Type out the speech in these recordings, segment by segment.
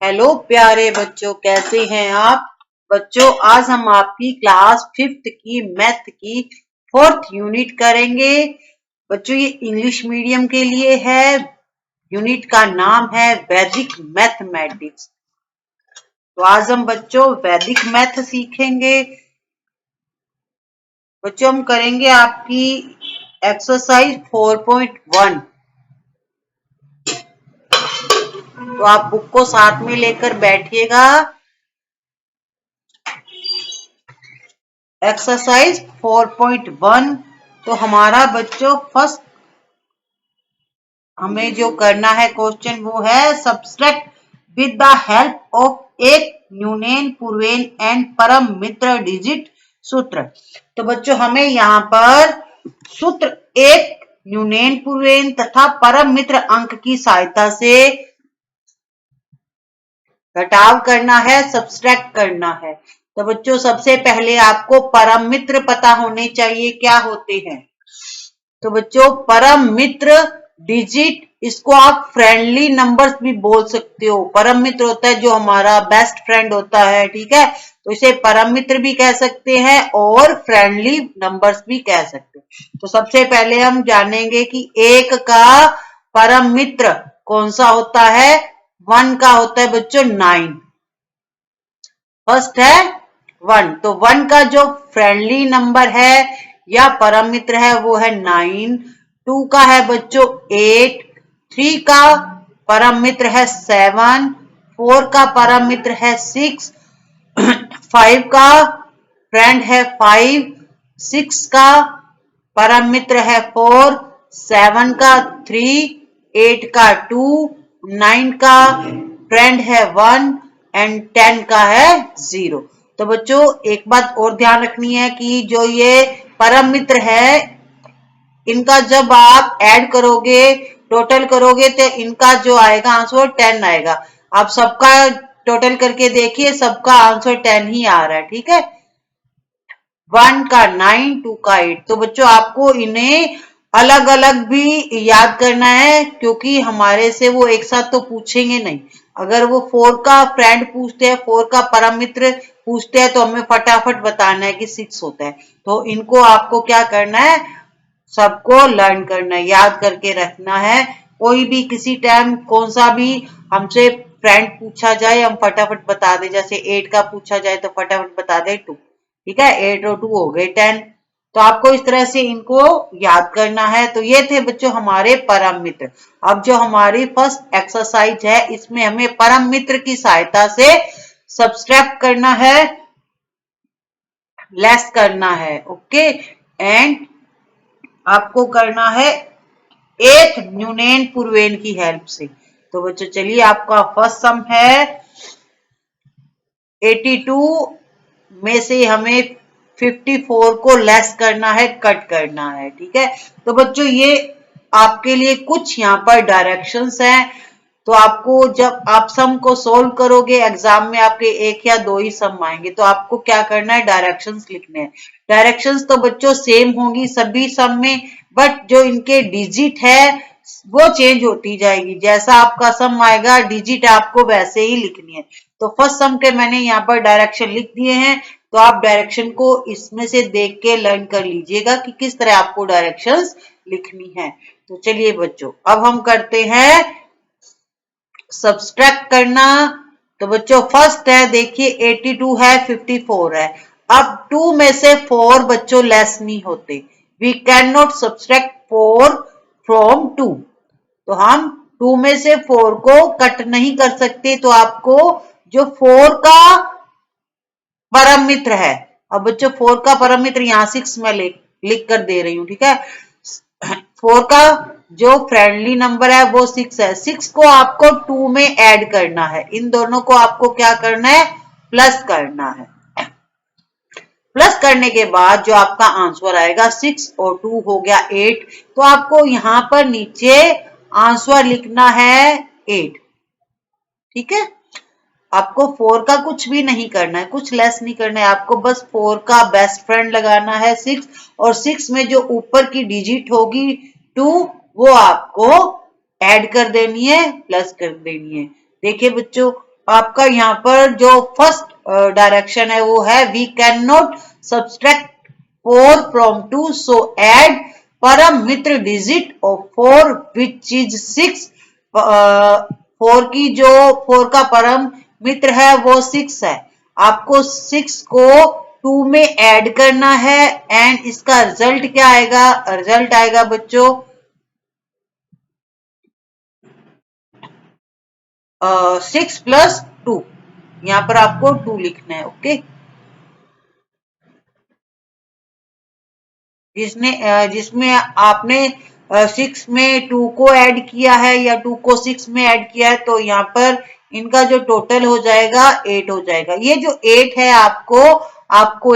Hello प्यारे बच्चों, कैसे हैं आप बच्चों। आज हम आपकी क्लास 5th की मैथ की 4th यूनिट करेंगे। बच्चों ये इंग्लिश मीडियम के लिए है। यूनिट का नाम है वैदिक मैथमेटिक्स। तो आज हम बच्चों वैदिक मैथ सीखेंगे। बच्चों हम करेंगे आपकी एक्सरसाइज 4.1। तो आप बुक को साथ में लेकर बैठिएगा। एक्सरसाइज 4.1। तो हमारा बच्चों फर्स्ट हमें जो करना है क्वेश्चन वो है subtract with the help of एक न्यूनेन पूर्वेन एंड परम मित्र डिजिट सूत्र। तो बच्चों हमें यहाँ पर सूत्र एक न्यूनेन पूर्वेन तथा परम मित्र अंक की सहायता से घटाव करना है, सब्सट्रैक्ट करना है। तो बच्चों सबसे पहले आपको परम मित्र पता होने चाहिए क्या होते हैं। तो बच्चों परम मित्र डिजिट, इसको आप फ्रेंडली नंबर्स भी बोल सकते हो। परम मित्र होता है जो हमारा बेस्ट फ्रेंड होता है, ठीक है। तो इसे परम मित्र भी कह सकते हैं और फ्रेंडली नंबर्स भी कह सकते हैं। तो सबसे पहले हम जानेंगे कि एक का परम मित्र कौन सा होता है। 1 का होता है बच्चों 9। फर्स्ट है 1। तो 1 का जो फ्रेंडली नंबर है या परम मित्र है वो है 9। 2 का है बच्चों 8। 3 का परम मित्र है 7। 4 का परम मित्र है 6। 5 का फ्रेंड है 5। 6 का परम मित्र है 4। 7 का 3। 8 का 2। 9 का फ्रेंड है 1 एंड 10 का है 0। तो बच्चों एक बात और ध्यान रखनी है कि जो ये परम मित्र है इनका जब आप ऐड करोगे, टोटल करोगे तो इनका जो आएगा आंसर 10 आएगा। आप सबका टोटल करके देखिए, सबका आंसर 10 ही आ रहा है, ठीक है। 1 का 9, 2 का 8। तो बच्चों आपको इन्हें अलग अलग भी याद करना है क्योंकि हमारे से वो एक साथ तो पूछेंगे नहीं। अगर वो 4 का फ्रेंड पूछते हैं, 4 का परम मित्र पूछते हैं तो हमें फटाफट बताना है कि 6 होता है। तो इनको आपको क्या करना है, सबको लर्न करना है, याद करके रखना है। कोई भी किसी टाइम कौन सा भी हमसे फ्रेंड पूछा जाए हम फटाफट बता दे। जैसे 8 का पूछा जाए तो फटाफट बता दे 2, ठीक है। 8 और 2 हो गए 10। तो आपको इस तरह से इनको याद करना है। तो ये थे बच्चों हमारे परम मित्र। अब जो हमारी फर्स्ट एक्सरसाइज है इसमें हमें परम मित्र की सहायता से सब्सट्रैक्ट करना है, लेस करना है, ओके। एंड आपको करना है एक न्यूनेन पूर्वेन की हेल्प से। तो बच्चों चलिए आपका फर्स्ट सम है 82 में से हमें 54 को लेस करना है, कट करना है, ठीक है। तो बच्चों ये आपके लिए कुछ यहाँ पर डायरेक्शंस हैं। तो आपको जब आप सम को सोल्व करोगे एग्जाम में आपके 1 या 2 ही सम आएंगे। तो आपको क्या करना है, डायरेक्शंस लिखने हैं। डायरेक्शंस तो बच्चों सेम होंगी सभी सम में, बट जो इनके डिजिट है वो चेंज होती जाएगी। जैसा आपका सम आएगा डिजिट आपको वैसे ही लिखनी है। तो फर्स्ट सम के मैंने यहाँ पर डायरेक्शन लिख दिए हैं। तो आप डायरेक्शन को इसमें से देख के लर्न कर लीजिएगा कि किस तरह आपको डायरेक्शंस लिखनी है। तो चलिए बच्चों अब हम करते हैं सब्सट्रैक्ट करना। तो बच्चों फर्स्ट है, देखिए 82 है, 54 है। अब 2 में से 4 बच्चों लेस नहीं होते। We can not subtract 4 from 2। तो हम 2 में से 4 को कट नहीं कर सकते। तो आपको जो 4 का परम मित्र है, अब बच्चों 4 का परम मित्र यहाँ 6 में लिख कर दे रही हूँ, ठीक है। 4 का जो फ्रेंडली नंबर है वो 6 है। 6 को आपको 2 में ऐड करना है। इन दोनों को आपको क्या करना है, प्लस करना है। प्लस करने के बाद जो आपका आंसर आएगा 6 और 2 हो गया 8। तो आपको यहां पर नीचे आंसर लिखना है 8, ठीक है। आपको 4 का कुछ भी नहीं करना है, कुछ लेस नहीं करना है। आपको बस 4 का बेस्ट फ्रेंड लगाना है 6, और 6 में जो ऊपर की डिजिट होगी 2 वो आपको ऐड कर देनी है, प्लस कर देनी है। देखिए बच्चों आपका यहाँ पर जो फर्स्ट डायरेक्शन है वो है we can not subtract 4 from 2 so add परम मित्र डिजिट ऑफ 4 विच इज 6। 4 का परम मित्र है वो 6 है। आपको 6 को 2 में ऐड करना है एंड इसका रिजल्ट क्या आएगा? रिजल्ट आएगा बच्चों 6 प्लस 2। यहाँ पर आपको 2 लिखना है। ओके, जिसमें आपने 6 में 2 को ऐड किया है या 2 को 6 में ऐड किया है तो यहाँ पर इनका जो टोटल हो जाएगा 8 हो जाएगा। ये जो 8 है आपको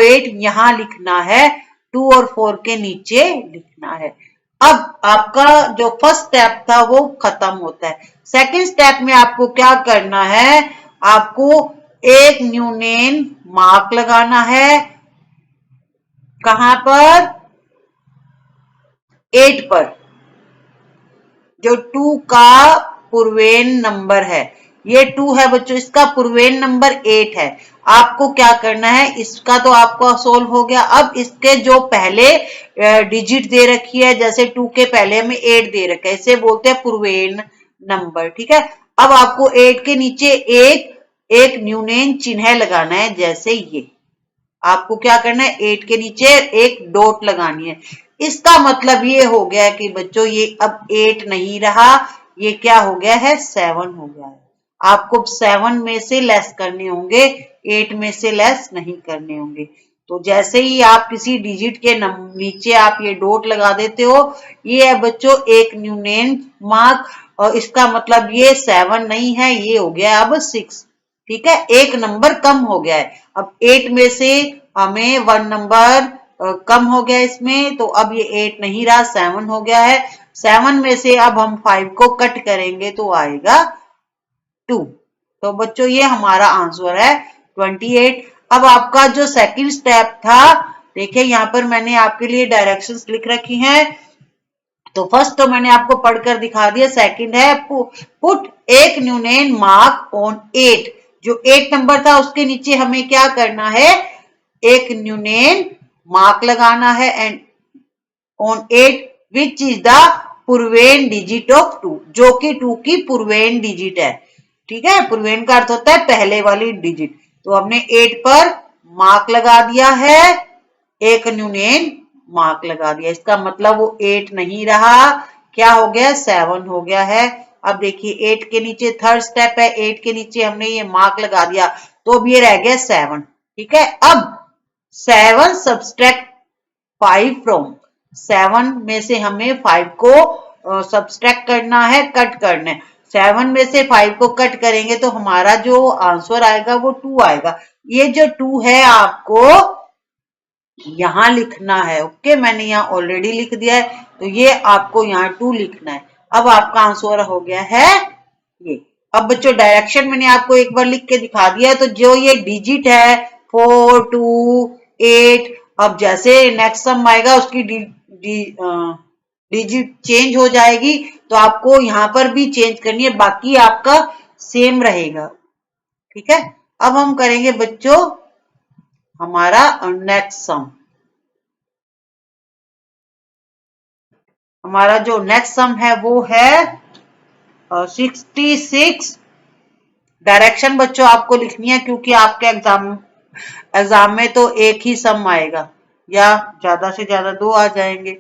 8 यहाँ लिखना है, 2 और 4 के नीचे लिखना है। अब आपका जो फर्स्ट स्टेप था वो खत्म होता है। सेकंड स्टेप में आपको क्या करना है? आपको एक न्यूनेन मार्क लगाना है। कहां पर? 8 पर, जो 2 का पूर्वेन नंबर है। ये 2 है बच्चों, इसका पूर्वेन नंबर 8 है। आपको क्या करना है? इसका तो आपका सोल्व हो गया। अब इसके जो पहले डिजिट दे रखी है, जैसे 2 के पहले हमें 8 दे रखा है, इसे बोलते हैं पूर्वेन नंबर। ठीक है, अब आपको 8 के नीचे एक न्यूनेन चिन्ह लगाना है, जैसे ये। आपको क्या करना है? 8 के नीचे एक डॉट लगानी है। इसका मतलब ये हो गया कि बच्चों ये अब 8 नहीं रहा, ये क्या हो गया है? 7 हो गया है। आपको 7 में से लेस करने होंगे, 8 में से लेस नहीं करने होंगे। तो जैसे ही आप किसी डिजिट के नीचे आप ये डॉट लगा देते हो, ये है बच्चों एक न्यूनेन मार्क, और इसका मतलब ये 7 नहीं है, ये हो गया अब 6। ठीक है, एक नंबर कम हो गया है। अब 8 में से हमें 1 नंबर कम हो गया इसमें, तो अब ये 8 नहीं रहा, 7 हो गया है। 7 में से अब हम 5 को कट करेंगे तो आएगा 2। तो बच्चों ये हमारा आंसर है 28। अब आपका जो सेकंड स्टेप था, देखिए यहाँ पर मैंने आपके लिए डायरेक्शंस लिख रखी हैं। तो फर्स्ट तो मैंने आपको पढ़कर दिखा दिया। सेकंड है पुट एक न्यूनेन मार्क ऑन 8। जो 8 नंबर था उसके नीचे हमें क्या करना है? एक न्यूनेन मार्क लगाना है and on 8 which is the पूर्वेन डिजिट ऑफ 2, जो कि 2 की पूर्वेन डिजिट है। ठीक है, पूर्वेन का अर्थ होता है पहले वाली डिजिट। तो हमने 8 पर मार्क लगा दिया है, एक न्यूनेन मार्क लगा दिया। इसका मतलब वो 8 नहीं रहा, क्या हो गया? 7 हो गया है। अब देखिए 8 के नीचे थर्ड स्टेप है, 8 के नीचे हमने ये मार्क लगा दिया, तो अब ये रह गया 7। ठीक है, अब 7 सब्सट्रैक्ट 5 फ्रॉम, 7 में से हमें 5 को सब्सट्रैक्ट करना है, कट करना है। 7 में से 5 को कट करेंगे तो हमारा जो आंसर आएगा वो 2 आएगा। ये जो 2 है आपको यहां लिखना है। ओके, मैंने यहाँ ऑलरेडी लिख दिया है, तो ये आपको यहाँ 2 लिखना है। अब आपका आंसर हो गया है ये। अब बच्चों डायरेक्शन मैंने आपको एक बार लिख के दिखा दिया है। तो जो ये डिजिट है 4, 2, 8, अब जैसे नेक्स्ट सम आएगा उसकी डिजिट चेंज हो जाएगी, तो आपको यहाँ पर भी चेंज करनी है, बाकी आपका सेम रहेगा। ठीक है, अब हम करेंगे बच्चों हमारा नेक्स्ट सम। हमारा जो नेक्स्ट सम है वो है 66। डायरेक्शन बच्चों आपको लिखनी है, क्योंकि आपके एग्जाम में तो एक ही सम आएगा या ज्यादा से ज्यादा 2 आ जाएंगे।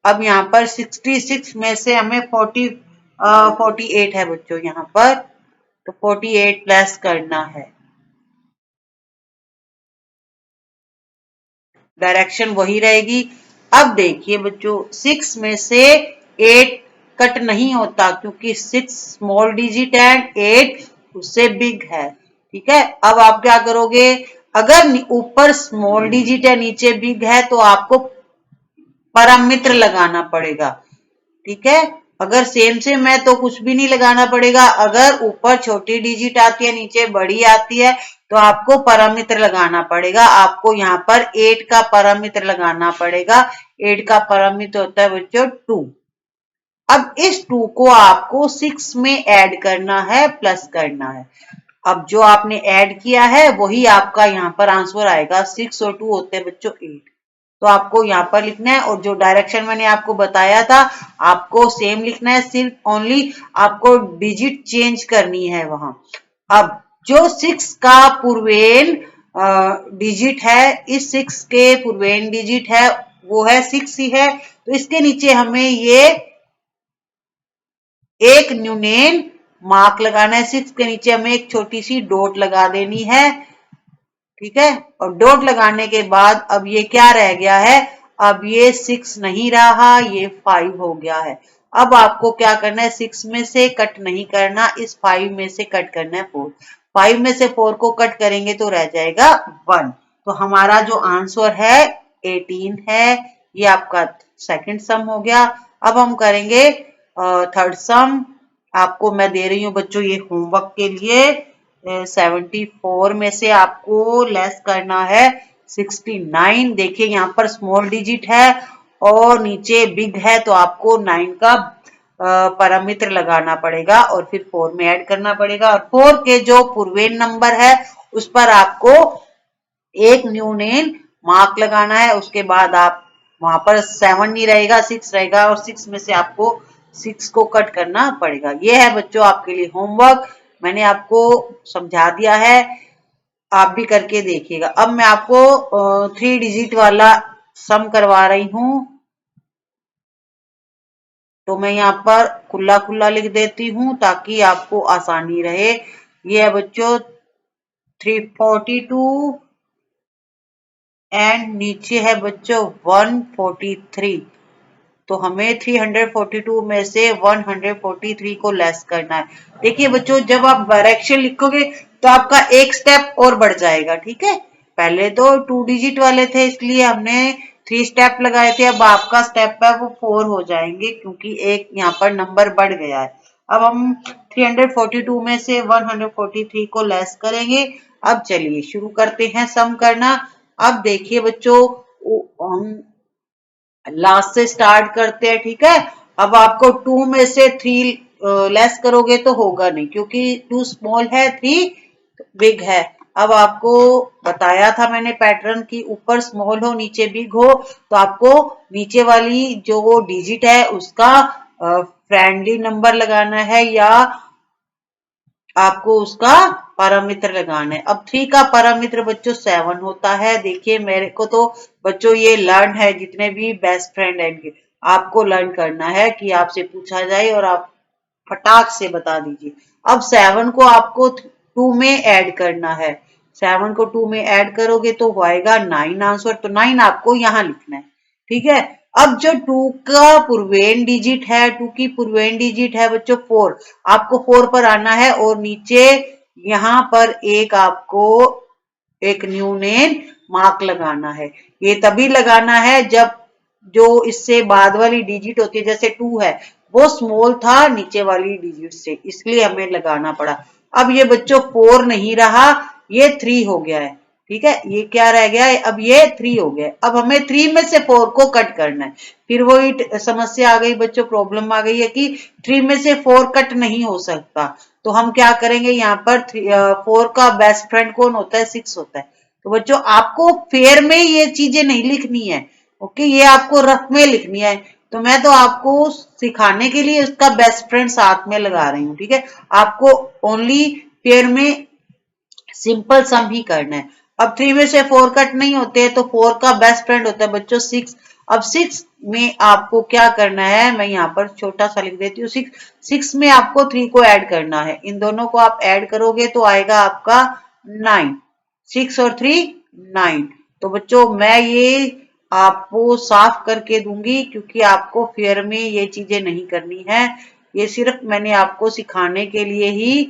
अब यहाँ पर 66 में से हमें 48 है बच्चों यहाँ पर, तो 48 प्लस करना है। डायरेक्शन वही रहेगी। अब देखिए बच्चों 6 में से 8 कट नहीं होता, क्योंकि 6 स्मॉल डिजिट है, 8 उससे बिग है। ठीक है, अब आप क्या करोगे? अगर ऊपर स्मॉल डिजिट है नीचे बिग है तो आपको परम मित्र लगाना पड़ेगा। ठीक है, अगर सेम सेम है तो कुछ भी नहीं लगाना पड़ेगा। अगर ऊपर छोटी डिजिट आती है नीचे बड़ी आती है तो आपको परम मित्र लगाना पड़ेगा। आपको यहाँ पर 8 का परम मित्र लगाना पड़ेगा। 8 का परम मित्र होता है बच्चों 2। अब इस 2 को आपको 6 में ऐड करना है, प्लस करना है। अब जो आपने ऐड किया है वही आपका यहाँ पर आंसर आएगा। 6 और 2 होते हैं बच्चों 8। तो आपको यहाँ पर लिखना है, और जो डायरेक्शन मैंने आपको बताया था आपको सेम लिखना है, सिर्फ ओनली आपको डिजिट चेंज करनी है वहां। अब जो 6 का पूर्वेन डिजिट है, इस 6 के पूर्वेन डिजिट है वो है 6 ही है, तो इसके नीचे हमें ये एक न्यूनेन मार्क लगाना है। 6 के नीचे हमें एक छोटी सी डॉट लगा देनी है, ठीक है। और डॉट लगाने के बाद अब ये क्या रह गया है, अब ये 6 नहीं रहा, ये 5 हो गया है। अब आपको क्या करना है, 6 में से कट नहीं करना, इस 5 में से कट करना है 4। 5 में से 4 को कट करेंगे तो रह जाएगा 1। तो हमारा जो आंसर है 18 है। ये आपका सेकंड सम हो गया। अब हम करेंगे थर्ड सम। आपको मैं दे रही हूँ बच्चों ये होमवर्क के लिए। 74 में से आपको लेस करना है 69। देखिए यहाँ पर स्मॉल डिजिट है और नीचे बिग है, तो आपको 9 का पैरामीटर लगाना पड़ेगा और फिर 4 में ऐड करना पड़ेगा। और 4 के जो पूर्वेन नंबर है उस पर आपको एक न्यूनेन मार्क लगाना है। उसके बाद आप वहां पर 7 नहीं रहेगा, 6 रहेगा, और 6 में से आपको 6 को कट करना पड़ेगा। ये है बच्चों आपके लिए होमवर्क, मैंने आपको समझा दिया है, आप भी करके देखिएगा। अब मैं आपको 3 डिजिट वाला सम करवा रही हूं, तो मैं यहाँ पर खुला खुला लिख देती हूँ ताकि आपको आसानी रहे। ये है बच्चों 342 एंड नीचे है बच्चों 143। तो हमें 342 में से 143 को लेस करना है। देखिए बच्चों जब आप डायरेक्शन लिखोगे तो आपका एक स्टेप और बढ़ जाएगा, ठीक है। पहले तो 2 डिजिट वाले थे इसलिए हमने 3 स्टेप लगाए थे, अब आपका स्टेप है वो 4 हो जाएंगे क्योंकि एक यहाँ पर नंबर बढ़ गया है। अब हम 342 में से 143 को लेस करेंगे। अब चलिए शुरू करते हैं सम करना। अब देखिए बच्चों हम लास्ट से स्टार्ट करते हैं, ठीक है। अब आपको 2 में से 3 लेस करोगे तो होगा नहीं क्योंकि 2 स्मॉल है, 3 बिग है। अब आपको बताया था मैंने पैटर्न की ऊपर स्मॉल हो नीचे बिग हो, तो आपको नीचे वाली जो डिजिट है उसका फ्रेंडली नंबर लगाना है या आपको उसका पैरामीटर लगाना है। अब 3 का पैरामीटर बच्चों 7 होता है। देखिए मेरे को तो बच्चों ये लर्न है, जितने भी बेस्ट फ्रेंड हैं आपको लर्न करना है कि आपसे पूछा जाए और आप फटाक से बता दीजिए। अब 7 को आपको 2 में ऐड करना है। 7 को 2 में ऐड करोगे तो वो आएगा 9 आंसर, तो 9 आपको यहाँ लिखना है, ठीक है। अब जो 2 का पूर्वेन डिजिट है, 2 की पूर्वेन डिजिट है बच्चों 4, आपको 4 पर आना है और नीचे यहाँ पर एक आपको एक न्यूनेन मार्क लगाना है। ये तभी लगाना है जब जो इससे बाद वाली डिजिट होती है, जैसे 2 है वो स्मॉल था नीचे वाली डिजिट से, इसलिए हमें लगाना पड़ा। अब ये बच्चों 4 नहीं रहा, ये 3 हो गया है, ठीक है। ये क्या रह गया है, अब ये 3 हो गया। अब हमें 3 में से 4 को कट करना है। फिर वही समस्या आ गई बच्चों, प्रॉब्लम आ गई है कि 3 में से 4 कट नहीं हो सकता। तो हम क्या करेंगे, यहाँ पर 4 का बेस्ट फ्रेंड कौन होता है, 6 होता है। तो बच्चों आपको फेयर में ये चीजें नहीं लिखनी है, ओके, ये आपको रफ में लिखनी है। तो मैं तो आपको सिखाने के लिए उसका बेस्ट फ्रेंड साथ में लगा रही हूँ, ठीक है। आपको ओनली पेयर में सिंपल सम ही करना है। अब 3 में से 4 कट नहीं होते तो 4 का बेस्ट फ्रेंड होता है बच्चों 6। अब 6 में आपको क्या करना है, मैं यहाँ पर छोटा सा लिख देती हूँ 6 में आपको 3 को ऐड करना है। इन दोनों को आप ऐड करोगे तो आएगा आपका 9। 6 और 3 9। तो बच्चों मैं ये आपको साफ करके दूंगी क्योंकि आपको फेयर में ये चीजें नहीं करनी है। ये सिर्फ मैंने आपको सिखाने के लिए ही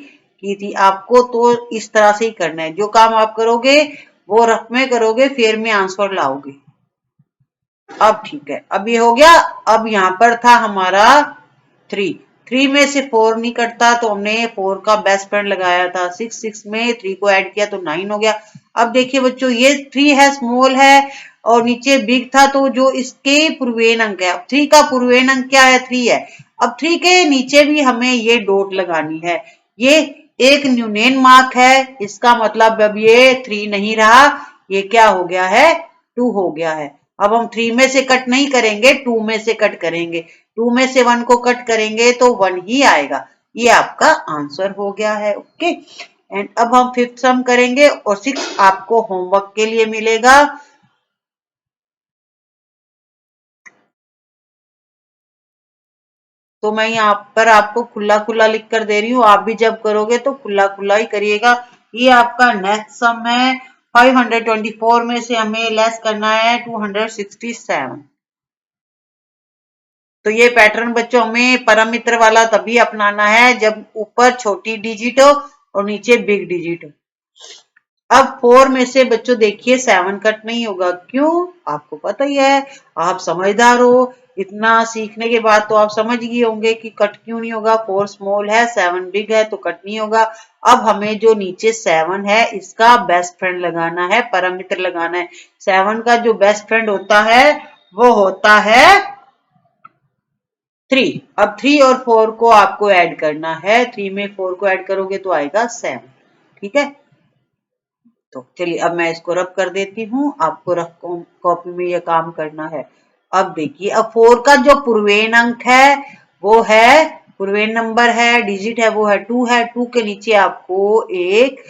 की थी। आपको तो इस तरह से ही करना है, जो काम आप करोगे वो रफ में करोगे, फेयर में आंसर लाओगे। अब ठीक है, अब ये हो गया। अब यहाँ पर था हमारा 3 में से 4 नहीं कटता तो हमने 4 का बेस्ट फ्रेंड लगाया था 6 में 3 को ऐड किया तो 9 हो गया। अब देखिए बच्चों ये 3 है, स्मॉल है और नीचे बिग था, तो जो इसके पूर्वेन अंक है, 3 का पूर्वेन अंक क्या है, 3 है। अब 3 के नीचे भी हमें ये डॉट लगानी है। ये एक न्यूनेन मार्क है, इसका मतलब अब ये 3 नहीं रहा, ये क्या हो गया है 2 हो गया है। अब हम 3 में से कट नहीं करेंगे, 2 में से कट करेंगे। 2 में से 1 को कट करेंगे तो 1 ही आएगा। ये आपका आंसर हो गया है। ओके, एंड अब हम फिफ्थ सम करेंगे और 6 आपको होमवर्क के लिए मिलेगा। तो मैं यहाँ पर आपको खुला खुला लिख कर दे रही हूँ, आप भी जब करोगे तो खुला खुला ही करिएगा। ये आपका नेक्स्ट सम है, 524 में से हमें लेस करना है 267। तो ये पैटर्न बच्चों हमें परम मित्र वाला तभी अपनाना है जब ऊपर छोटी डिजिट हो और नीचे बिग डिजिट हो। अब 4 में से बच्चों देखिए 7 कट नहीं होगा, क्यों? आपको पता ही है, आप समझदार हो, इतना सीखने के बाद तो आप समझ गए होंगे कि कट क्यों नहीं होगा। 4 स्मॉल है, 7 बिग है, तो कट नहीं होगा। अब हमें जो नीचे 7 है इसका बेस्ट फ्रेंड लगाना है, परम मित्र लगाना है। 7 का जो बेस्ट फ्रेंड होता है वो होता है 3। अब 3 और 4 को आपको ऐड करना है, 3 में 4 को ऐड करोगे तो आएगा 7। ठीक है, तो चलिए अब मैं इसको रब कर देती हूँ, आपको रफ कॉपी में ये काम करना है। अब देखिए, अब 4 का जो पूर्वेन अंक है वो है, पूर्वेन नंबर है, डिजिट है, वो है 2 है। 2 के नीचे आपको एक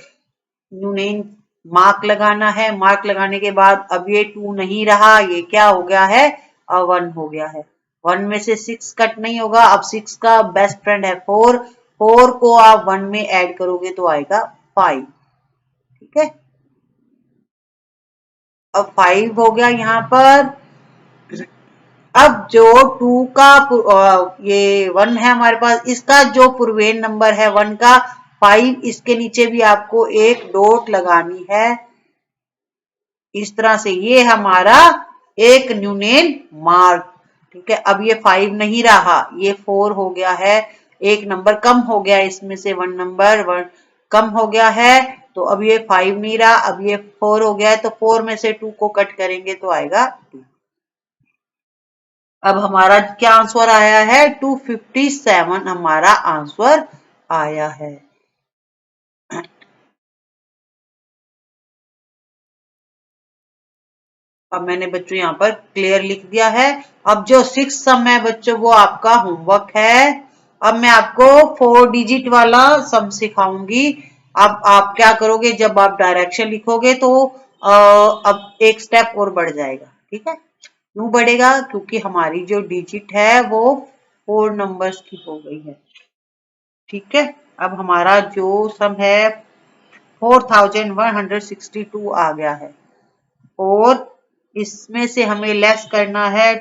यूनियन मार्क लगाना है। मार्क लगाने के बाद अब ये 2 नहीं रहा, ये क्या हो गया है, 1 हो गया है। 1 में से 6 कट नहीं होगा। अब 6 का बेस्ट फ्रेंड है 4। 4 को आप 1 में ऐड करोगे तो आएगा 5। ठीक है, अब 5 हो गया यहाँ पर। अब जो 2 का ये 1 है हमारे पास, इसका जो पूर्वेन नंबर है 1 का 5, इसके नीचे भी आपको एक डॉट लगानी है इस तरह से। ये हमारा एक न्यूनेन मार्क। ठीक है, अब ये 5 नहीं रहा, ये 4 हो गया है। एक नंबर कम हो गया, इसमें से 1 नंबर 1 कम हो गया है, तो अब ये 5 नहीं रहा, अब ये 4 हो गया है। तो 4 में से 2 को कट करेंगे तो आएगा 2। अब हमारा क्या आंसर आया है, 257 हमारा आंसर आया है। अब मैंने बच्चों यहाँ पर क्लियर लिख दिया है। अब जो 6 सम है बच्चों वो आपका होमवर्क है। अब मैं आपको 4 डिजिट वाला सम सिखाऊंगी। अब आप क्या करोगे, जब आप डायरेक्शन लिखोगे तो अब एक स्टेप और बढ़ जाएगा। ठीक है, क्यों बढ़ेगा, क्योंकि हमारी जो डिजिट है वो 4 नंबर्स की हो गई है। ठीक है, अब हमारा जो सम है 4162 आ गया है, और इसमें से हमें लेस करना है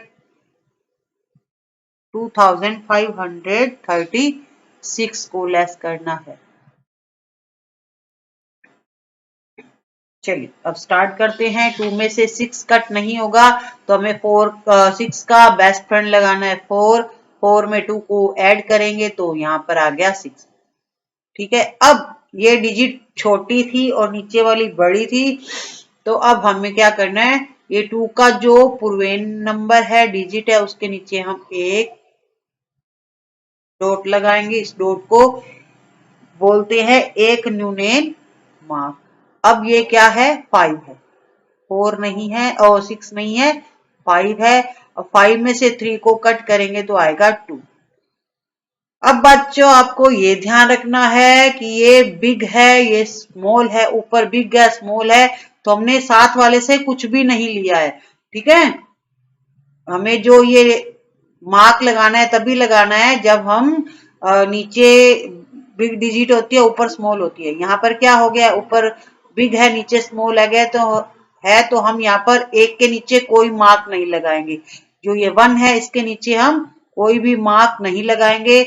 2536 को लेस करना है। चलिए अब स्टार्ट करते हैं। 2 में से 6 कट नहीं होगा, तो हमें 6 का बेस्ट फ्रेंड लगाना है 4। 4 में 2 को ऐड करेंगे तो यहाँ पर आ गया 6। ठीक है, अब ये डिजिट छोटी थी और नीचे वाली बड़ी थी, तो अब हमें क्या करना है, ये 2 का जो पूर्वेन नंबर है, डिजिट है, उसके नीचे हम एक डॉट लगाएंगे। इस डॉट को बोलते हैं एक न्यूनेन मार्क। अब ये क्या है, 5 है, 4 नहीं है और 6 नहीं है, 5 है। और 5 में से 3 को कट करेंगे तो आएगा 2। अब बच्चों आपको ये ध्यान रखना है कि ये बिग है, ये स्मॉल है, ऊपर बिग है स्मॉल है, तो हमने साथ वाले से कुछ भी नहीं लिया है। ठीक है, हमें जो ये मार्क लगाना है तभी लगाना है जब हम नीचे बिग डिजिट होती है, ऊपर स्मॉल होती है। यहाँ पर क्या हो गया, ऊपर बिग है नीचे स्मॉल है गया, तो हम यहाँ पर एक के नीचे कोई मार्क नहीं लगाएंगे। जो ये 1 है इसके नीचे हम कोई भी मार्क नहीं लगाएंगे,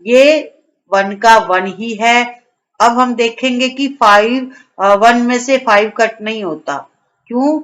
ये 1 का 1 ही है। अब हम देखेंगे कि 1 में से 5 कट नहीं होता, क्यों,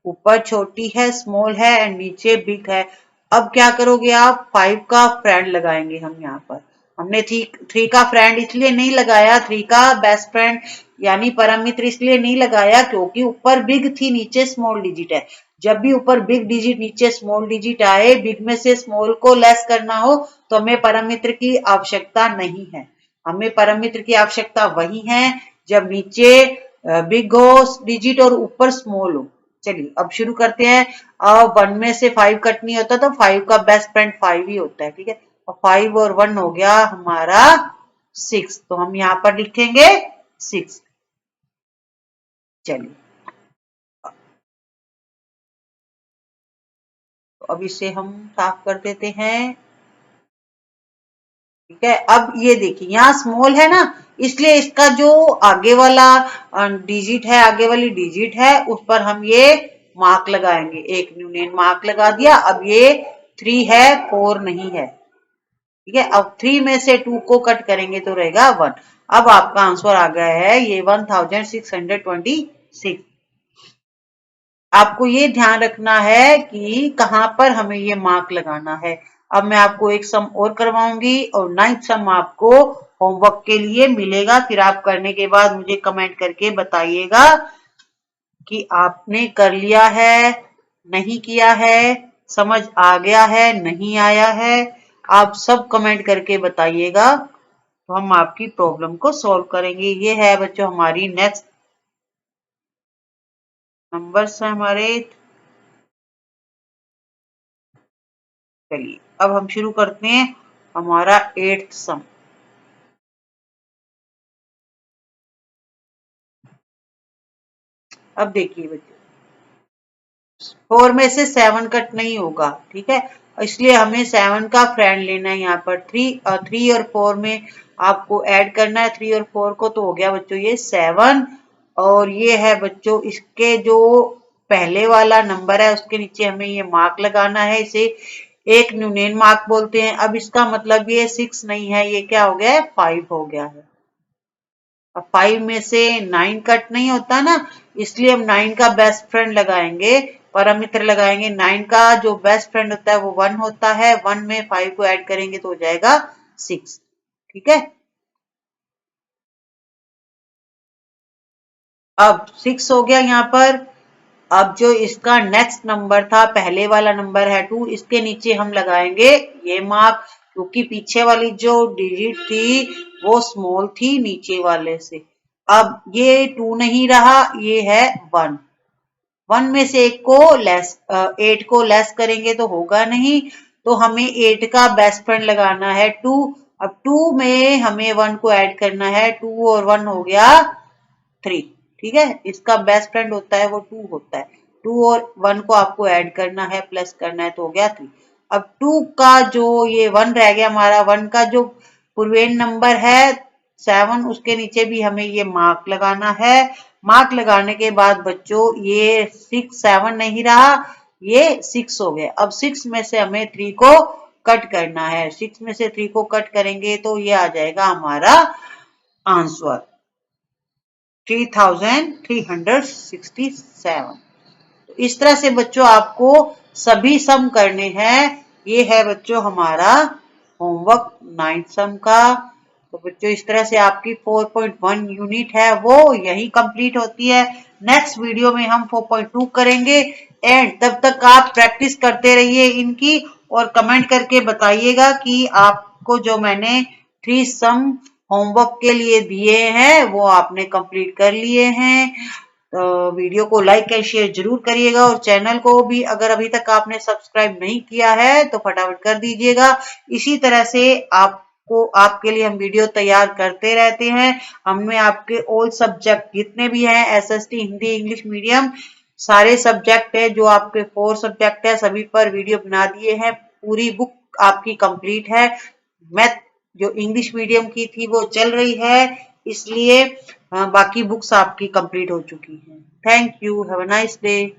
ऊपर छोटी है स्मॉल है एंड नीचे बिग है। अब क्या करोगे आप, 5 का फ्रेंड लगाएंगे हम यहाँ पर। हमने 3 का फ्रेंड इसलिए नहीं लगाया, 3 का बेस्ट फ्रेंड यानी परम मित्र इसलिए नहीं लगाया क्योंकि ऊपर बिग थी नीचे स्मॉल डिजिट है। जब भी ऊपर बिग डिजिट नीचे स्मॉल डिजिट आए, बिग में से स्मॉल को लेस करना हो, तो हमें परम मित्र की आवश्यकता नहीं है। हमें परम मित्र की आवश्यकता वही है जब नीचे बिग हो डिजिट और ऊपर स्मॉल हो। चलिए अब शुरू करते हैं। अब 1 में से 5 कट नहीं होता तो 5 का बेस्ट फ्रेंड 5 ही होता है, ठीक है। और 5 और 1 हो गया हमारा 6, तो हम यहाँ पर लिखेंगे 6। चलिए तो अब इसे हम साफ कर देते हैं, ठीक है। अब ये देखिए यहाँ स्मॉल है ना, इसलिए इसका जो आगे वाला डिजिट है, आगे वाली डिजिट है, उस पर हम ये मार्क लगाएंगे। एक यूनियन मार्क लगा दिया। अब ये 3 है, 4 नहीं है, ठीक है। अब 3 में से 2 को कट करेंगे तो रहेगा 1। अब आपका आंसर आ गया है ये 1626। आपको ये ध्यान रखना है कि कहां पर हमें ये मार्क लगाना है। अब मैं आपको एक सम और करवाऊंगी और 9th सम आपको होमवर्क के लिए मिलेगा। फिर आप करने के बाद मुझे कमेंट करके बताइएगा कि आपने कर लिया है, नहीं किया है, समझ आ गया है, नहीं आया है। आप सब कमेंट करके बताइएगा तो हम आपकी प्रॉब्लम को सॉल्व करेंगे। ये है बच्चों हमारी नेक्स्ट नंबर्स है हमारे। चलिए अब हम शुरू करते हैं हमारा 8th सम। अब देखिए बच्चों 4 में से 7 कट नहीं होगा, ठीक है, इसलिए हमें 7 का फ्रेंड लेना है। यहाँ पर 3 और 4 में आपको ऐड करना है 3 और 4 को, तो हो गया बच्चों ये 7। और ये है बच्चों इसके जो पहले वाला नंबर है उसके नीचे हमें ये मार्क लगाना है, इसे एक न्यूनेन मार्क बोलते हैं। अब इसका मतलब ये 6 नहीं है, ये क्या हो गया है 5 हो गया है। अब 5 में से 9 कट नहीं होता ना, इसलिए हम 9 का बेस्ट फ्रेंड लगाएंगे, परम मित्र लगाएंगे। 9 का जो बेस्ट फ्रेंड होता है वो 1 होता है। 1 में 5 को ऐड करेंगे तो हो जाएगा 6, ठीक है। अब 6 हो गया यहाँ पर। अब जो इसका नेक्स्ट नंबर था, पहले वाला नंबर है 2, इसके नीचे हम लगाएंगे ये मार्क, क्योंकि पीछे वाली जो डिजिट थी वो स्मॉल थी नीचे वाले से। अब ये 2 नहीं रहा, ये है 1। 1 में से एक को लेस 8 को लेस करेंगे तो होगा नहीं, तो हमें 8 का बेस्ट फ्रेंड लगाना है 2। अब 2 में हमें 1 को ऐड करना है, 2 और 1 हो गया 3, ठीक है। इसका बेस्ट फ्रेंड होता है वो 2 होता है। 2 और 1 को आपको ऐड करना है, प्लस करना है, तो हो गया 3। अब 2 का जो ये 1 रह गया हमारा, 1 का जो पूर्वेन नंबर है 7, उसके नीचे भी हमें ये मार्क लगाना है। मार्क लगाने के बाद बच्चों ये 6 7 नहीं रहा, ये 6 हो गया। अब 6 में से हमें 3 को कट करना है। 6 में से 3 को कट करेंगे तो ये आ जाएगा हमारा आंसर 3367। तो इस तरह से बच्चों आपको सभी सम करने हैं। ये है बच्चों हमारा होमवर्क 9th सम का। तो बच्चों इस तरह से आपकी 4.1 यूनिट है वो यही कंप्लीट होती है। नेक्स्ट वीडियो में हम 4.2 करेंगे। एंड तब तक आप प्रैक्टिस करते रहिए इनकी और कमेंट करके बताइएगा कि आपको जो मैंने 3 सम होमवर्क के लिए दिए हैं वो आपने कंप्लीट कर लिए हैं। तो वीडियो को लाइक एंड शेयर जरूर करिएगा और चैनल को भी अगर अभी तक आपने सब्सक्राइब नहीं किया है तो फटाफट कर दीजिएगा। इसी तरह से आपको आपके लिए हम वीडियो तैयार करते रहते हैं। हमने आपके ऑल सब्जेक्ट जितने भी हैं एसएसटी, हिंदी, इंग्लिश मीडियम, सारे सब्जेक्ट है जो आपके 4 सब्जेक्ट है सभी पर वीडियो बना दिए हैं। पूरी बुक आपकी कंप्लीट है। मैथ जो इंग्लिश मीडियम की थी वो चल रही है, इसलिए बाकी बुक्स आपकी कंप्लीट हो चुकी हैं। Thank you, have a nice day.